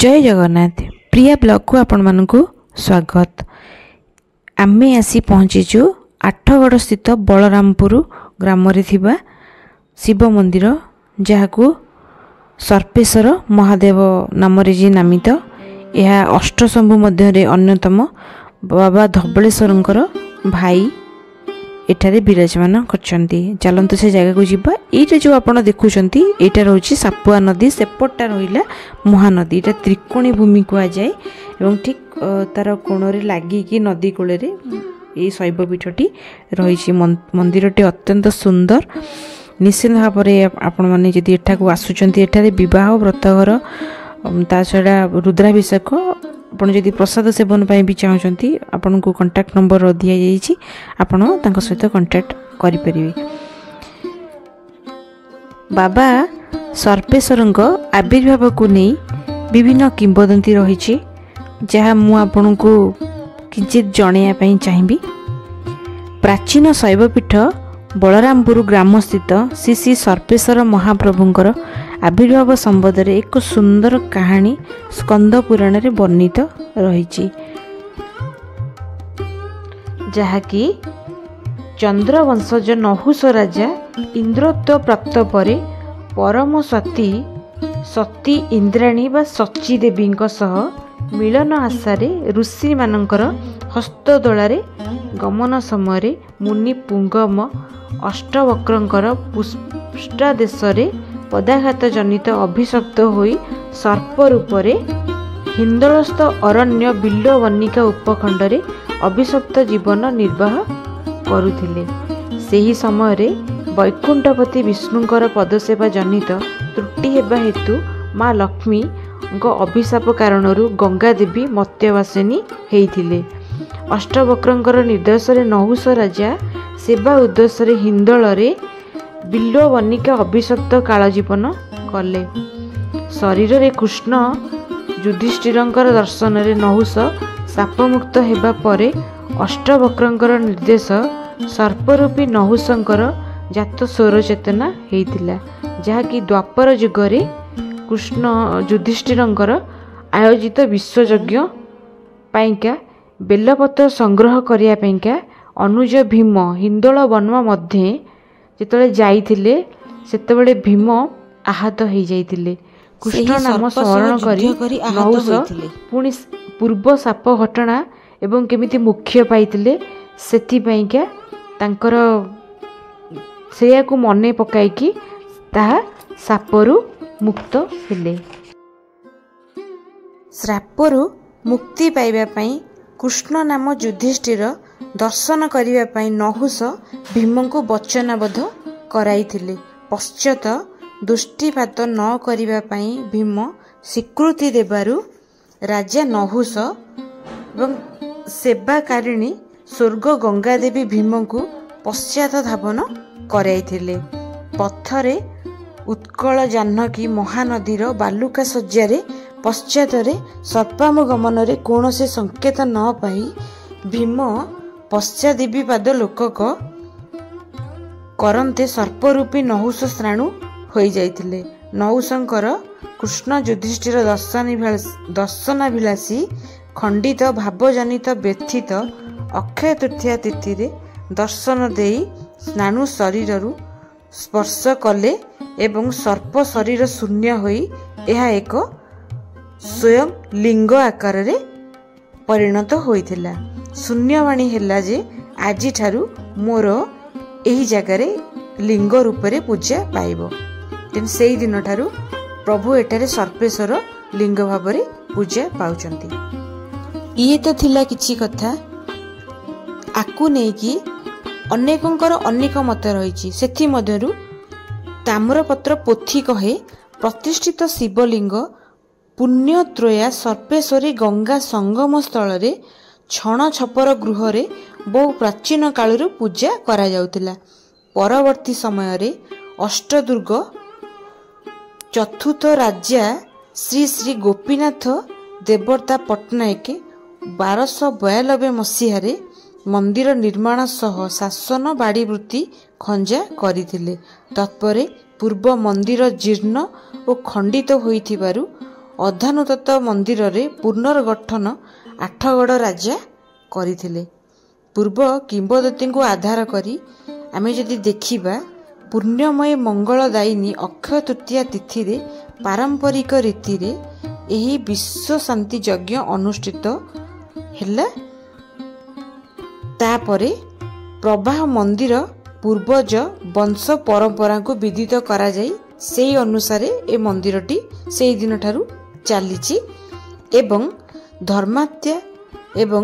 जय जगन्नाथ प्रिया ब्लॉग को आपण मानकु स्वागत। आमे आसी पहुँचीचु आठगड़ स्थित बलरामपुर ग्राम रे थिबा शिव मंदिर जहाकू सर्पेश्वर महादेव नाम जी नामित। यह अष्टशंभु मध्य अन्यतम बाबा धबलेश्वरंकर भाई एठारे विराजमान करछंती। चलंतु से जगह को जीवा। एटा जो आपण देखुछंती एटा रहउछि सापुआ नदी, सेपटा रहिला महानदी। एटा त्रिकोणी भूमि को जाए एवं ठीक तार कोणरे लागि कि नदी कोले रे ए शैव पीठटी रहिछि। मंदिरटी अत्यंत सुंदर। निश्चित भाव में आपण माने जदि एठा को आसुचंती एठारे विवाह व्रतघर ता छड़ा रुद्राभिषेक आपण जदि प्रसाद सेवन पाई भी चाहते आपन को कांटेक्ट नंबर दिया जाइछि, आपण तांको सहित कांटेक्ट करि परिबे। बाबा सर्पेश्वरंक आविर्भाव को नहीं विभिन्न किंवदंती रहिछि, जहाँ मु आपन को किंचित जणैया पई चाहिबी। प्राचीन शैवपीठ बलरामपुर ग्राम स्थित श्री श्री सर्पेश्वर महाप्रभुंकर आविर्भाव संबंध में एक सुंदर कहानी स्कंद पुराण रे वर्णित रही, जहाँकि चंद्रवंशज नहुष राजा इंद्रत्व प्राप्त परे परम सती सती इंद्राणी व सची देवी मिलन आशारे ऋषि मानकर हस्तदोलारे गमन समय मुनि पुंगम अष्टवक्रंकर पुष्टादेश पदाघात जनित अभिशप्त होई सर्प रूपरे हिंदलस्थ अरण्य बिल्लवनिका उपखंडरे अभिशप्त जीवन निर्वाह करुथिले। सेही समय रे वैकुंठपति विष्णुंकर पदसेवा जनित त्रुटि हेबा हेतु माँ लक्ष्मी अभिशाप कारणरू गंगा देवी मत्यवासिनी हेइथिले। अष्टवक्रंकर निर्देश नहुष राजा सेवा उद्देश्य हिंदल बिल्लवनिका अभिशप्त काल जीवन कले। शरीर रे कृष्ण युधिष्ठिरंकर दर्शन रे नहुष शापमुक्त हेबा परे अष्टवक्रंकर निर्देश सर्परूपी नहुषंकर जात स्वर चेतना हेइथिला, जहाँकि द्वापर युगरे कृष्ण युधिष्ठिरंकर आयोजित विश्वयज्ञ पाइका बेलपत्र संग्रह करिया पाइका अनुज भीम हिंदोल वन मध्य जेतले जाइथिले सेतबेले भीम आहत हो जाइथिले। कृष्ण नाम स्मरण करी नहुष पुणी पूर्व साप घटना एवं केमिति मुख्य पाइथिले सेति पाइका तांकर सेया को मने पकाइकी ताहा सापरु मुक्त हेले। श्रापरु मुक्ति पाइबा पई कृष्ण नाम युधिष्ठिर दर्शन करिबा पई नहुष भीम को वचनबद्ध कराइथिले। पश्चात दुष्टिपात न करिबा पई भीम स्वीकृति देबारु राजा नहुष एवं सेवाकारिणी स्वर्ग गंगा देवी भीम को पश्चात धावन कराइथिले। पथरे उत्कल जानकी महानदीर बालुका शଯ୍यारे पश्चातरे सर्पानुगमन रे कौनसी संकेत न पाई भीम पश्चादिबी पाद लोकक करन्ते सर्परूपी नहुष श्राणु हो जाइथिले। नहुषंकर कृष्ण युधिष्ठिर दर्शनाभिलाषी खंडित भावजनित व्यथित अक्षय तृतीया तिथि रे दर्शन देई स्नाणु शरीररू स्पर्श कले एवं सर्प शरीर शून्य होई यह एक स्वयं लिंग आकार रे परिणत होइथिला। शून्यवाणी हेला जे आजि ठारू मोर एही जगार लिंग रूप रे पूजा पाइबो। तेन सेही दिन ठारू प्रभु एटारे सर्पेश्वर लिंग भाव रे पूजा पाउचंती। ये तो थिला किछि कथा आकु नै कि अनेकंकर अनेक मत रहिछि। सेथि मध्यरु ताम्रपत्र पोथी कहे प्रतिष्ठित शिवलिंग पुण्यत्रया सर्पेश्वरी गंगा संगम स्थल रे छण छपर गृह रे बहु प्राचीन कालरू पूजा करा जाउतिला। परवर्ती समय रे अष्टदुर्ग चतुर्थ राजा श्री श्री गोपीनाथ देवता पट्टनायक 1292 मसीह रे मंदिर निर्माण सह शासन बाड़ी वृत्ति खंजा करिथिले। तत्परे पूर्व मंदिर जीर्ण और खंडित होइथिबारु ଅଧାନୁତତ ମନ୍ଦିରରେ ପୁନର୍ଗଠନ ଆଠଗଡ଼ ରାଜା କରିଥିଲେ। ପୂର୍ବ କିମ୍ବଦନ୍ତୀଙ୍କୁ ଆଧାର କରି ଆମେ ଯଦି ଦେଖିବା, ପୁଣ୍ୟମୟୀ ମଙ୍ଗଳଦାୟିନୀ ଅକ୍ଷୟ ତୃତୀୟା ତିଥିରେ ପାରମ୍ପରିକ ରୀତିରେ ଏହି ବିଶ୍ୱ ଶାନ୍ତି ଯଜ୍ଞ ଅନୁଷ୍ଠିତ ହେଲା। ତାପରେ ପ୍ରବାହ ମନ୍ଦିର ପୂର୍ବଜ ବଂଶ ପରମ୍ପରାକୁ ବିଦିତ କରାଯାଇ ସେହି ଅନୁସାରେ ଏ ମନ୍ଦିରଟି ସେହି ଦିନଠାରୁ ଚାଲିଛି ଏବଂ ଧର୍ମାତ୍ୟା ଏବଂ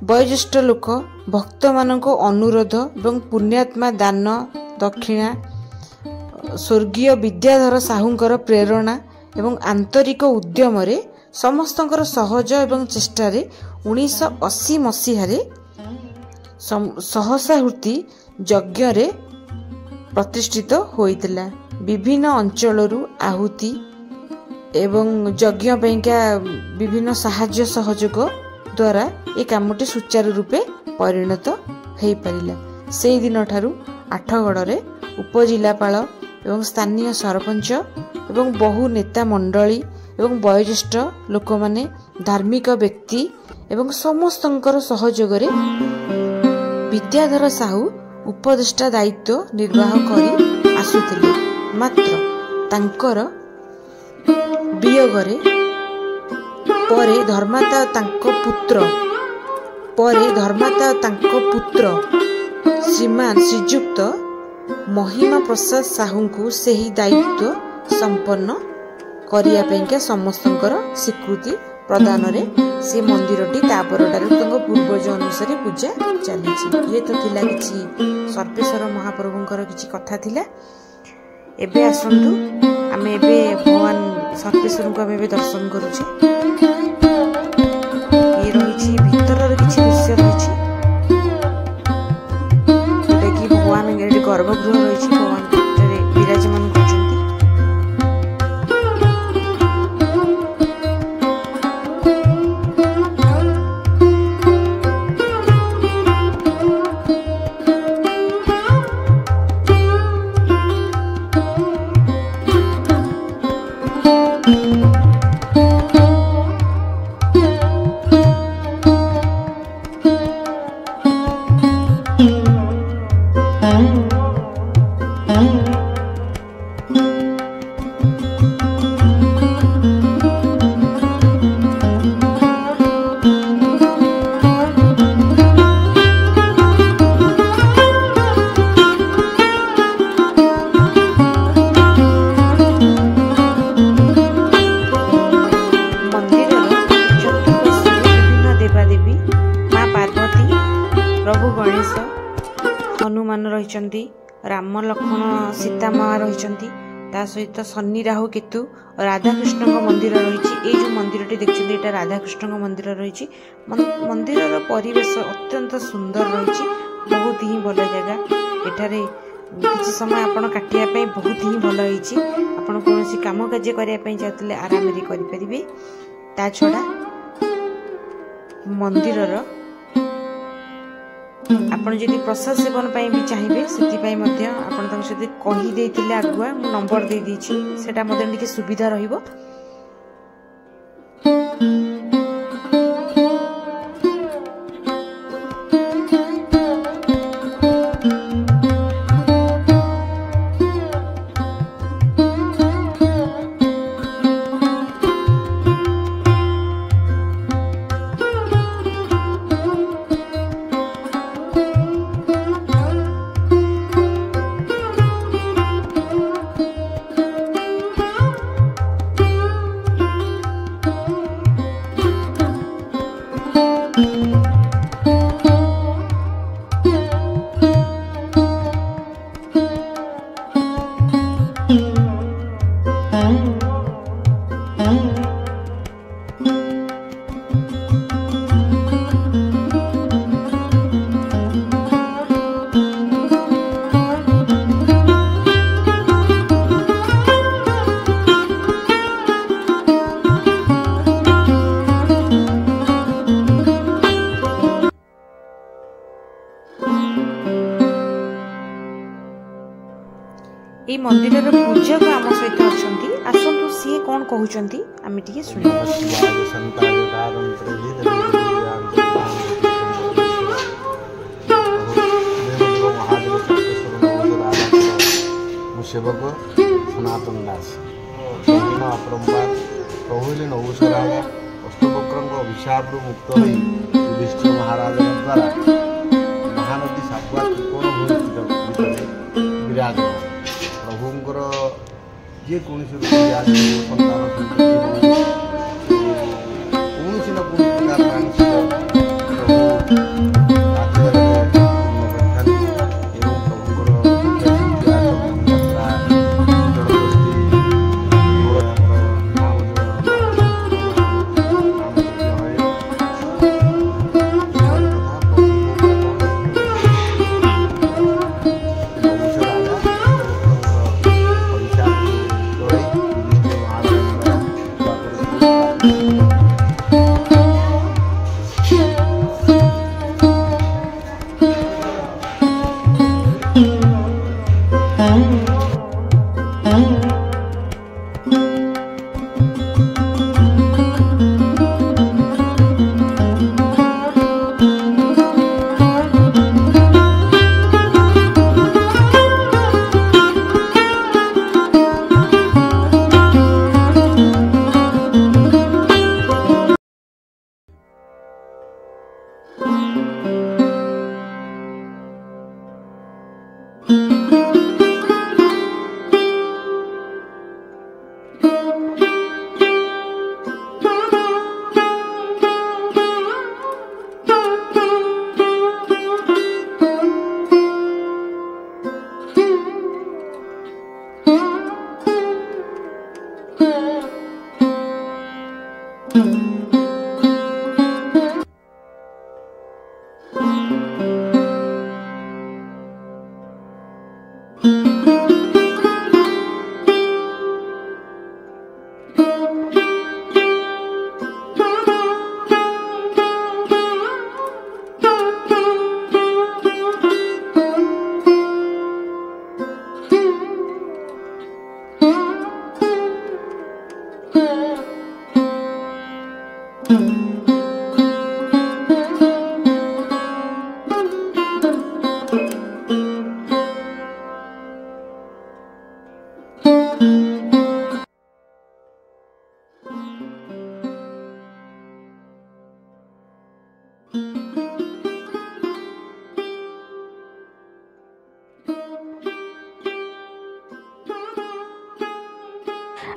ବୟୋଜ୍ୟେଷ୍ଠ ଲୋକ ଭକ୍ତମାନଙ୍କ ଅନୁରୋଧ ଏବଂ ପୁଣ୍ୟାତ୍ମା ଦାନ ଦକ୍ଷିଣା, ସ୍ୱର୍ଗୀୟ ବିଦ୍ୟାଧର ସାହୁଙ୍କର ପ୍ରେରଣା ଏବଂ ଆନ୍ତରିକ ଉଦ୍ୟମରେ ସମସ୍ତଙ୍କର ସହଜ ଏବଂ ଚେଷ୍ଟାରେ 1980 ମସିହାରେ ସହସ୍ରାହୁତି ଯଜ୍ଞରେ ପ୍ରତିଷ୍ଠିତ ହୋଇଥିଲା। ବିଭିନ୍ନ ଅଞ୍ଚଳରୁ ଆହୁତି ଏବଂ ଯଜ୍ଞ ପାଇଁକା ବିଭିନ୍ନ ସାହାଯ୍ୟ ସହଯୋଗ ଦ୍ୱାରା ଏ କାମଟି ସୁଚାରୁ ରୂପେ ପରିଣତ ହୋଇପାରିଲା। ସେହିଦିନ ଠାରୁ ଆଠଗଡ଼ରେ ଉପଜିଲ୍ଲାପାଳ ଏବଂ ସ୍ଥାନୀୟ ସରପଞ୍ଚ ଏବଂ ବହୁ ନେତା ମଣ୍ଡଳୀ ଏବଂ ବୟୋଜ୍ୟେଷ୍ଠ ଲୋକମାନେ, ଧାର୍ମିକ ବ୍ୟକ୍ତି ଏବଂ ସମସ୍ତଙ୍କର ସହଯୋଗରେ ବିଦ୍ୟାଧର ସାହୁ ଉପଦେଷ୍ଟା ଦାୟିତ୍ୱ ନିର୍ବାହ କରି ଆସୁଥିଲେ। ମାତ୍ର ତାଙ୍କର ବିୟୋଗରେ ପରେ ଧର୍ମାତା ତାଙ୍କ ପୁତ୍ର ଶ୍ରୀଯୁକ୍ତ ମହିମା ପ୍ରସାଦ ସାହୁଙ୍କୁ ସେହି ଦାୟିତ୍ୱ ସମ୍ପନ୍ନ କରିବା ପାଇଁକା ସମସ୍ତଙ୍କର ସ୍ୱୀକୃତି ପ୍ରଦାନରେ ସେ ମନ୍ଦିରଟି ତା ପରଠାରୁ ତାଙ୍କ ପୂର୍ବଜ ଅନୁସାରେ ପୂଜା ଚାଲିଛି। ଇଏ ତ ଥିଲା କିଛି ସର୍ବେଶ୍ୱର ମହାପ୍ରଭୁଙ୍କର କିଛି କଥା ଥିଲା। ଏବେ ଆସନ୍ତୁ ଆମେ ଏବେ ଭଗବାନ ସର୍ବେଶ୍ୱରଙ୍କୁ ଆମେ ଏବେ ଦର୍ଶନ କରୁଛେ। ଇଏ ରହିଛି ଭିତରର କିଛି ଦୃଶ୍ୟ ରହିଛି, ଯୋଉଟାକି ଭଗବାନ ଏଠି ଗର୍ଭଗୃହ ରହିଛି, ଭଗବାନ ଭିତରେ ବିରାଜମାନ କରୁଛନ୍ତି। ହନୁମାନ ରହିଛନ୍ତି, ରାମ ଲକ୍ଷ୍ମଣ ସୀତା ମା ରହିଛନ୍ତି, ତା ସହିତ ଶନି ରାହୁ କେତୁ, ରାଧାକୃଷ୍ଣଙ୍କ ମନ୍ଦିର ରହିଛି। ଏଇ ଯେଉଁ ମନ୍ଦିରଟି ଦେଖୁଛନ୍ତି ଏଇଟା ରାଧାକୃଷ୍ଣଙ୍କ ମନ୍ଦିର ରହିଛି। ମନ୍ଦିରର ପରିବେଶ ଅତ୍ୟନ୍ତ ସୁନ୍ଦର ରହିଛି, ବହୁତ ହିଁ ଭଲ ଜାଗା। ଏଠାରେ କିଛି ସମୟ ଆପଣ କାଟିବା ପାଇଁ ବହୁତ ହିଁ ଭଲ ହେଇଛି। ଆପଣ କୌଣସି କାମ କାର୍ଯ୍ୟ କରିବା ପାଇଁ ଚାହୁଁଥିଲେ ଆରାମରେ କରିପାରିବେ। ତା ଛଡ଼ା ମନ୍ଦିରର ଆପଣ ଯଦି ପ୍ରସାଦ ସେବନ ପାଇଁ ବି ଚାହିଁବେ ସେଥିପାଇଁ ମଧ୍ୟ ଆପଣ ତାଙ୍କ ସହିତ କହିଦେଇଥିଲେ ଆଗୁଆ, ମୁଁ ନମ୍ବର ଦେଇଦେଇଛି, ସେଟା ମଧ୍ୟ ଟିକେ ସୁବିଧା ରହିବ। ये मंदिर पूजक आम सहित अच्छा आसतु सी कौन कहते आम टे शुण सेवक सनातन दास अपरंपार प्रभु नौशराज अष्टवक्र अभिशाप मुक्त हो युधिष्ठिर महाराज द्वारा महानदी सापुआ त्रिकोण विराज प्रभुंर जेको संतान कौन ना कौन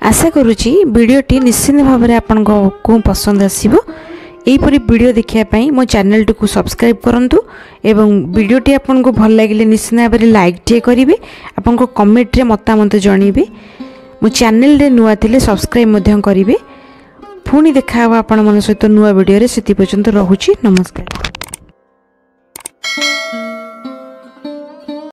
आशा करुच्ची वीडियोटी निश्चित भाव में आपण को पसंद आसीबो। एहीपरि वीडियो देखिया मो चैनल टी को सब्सक्राइब करंतु एवं वीडियोटी आपन को भल लागिले निश्चित भाव में लाइक टे करिवे। आपन को कमेंट रे मतामत जणीबे। मो चैनल रे नुआ थिले सब्सक्राइब मध्य करिवे। पुणी देखा आपण मन सहित नुआ वीडियो रे सेति पर्यंत रहुची। नमस्कार।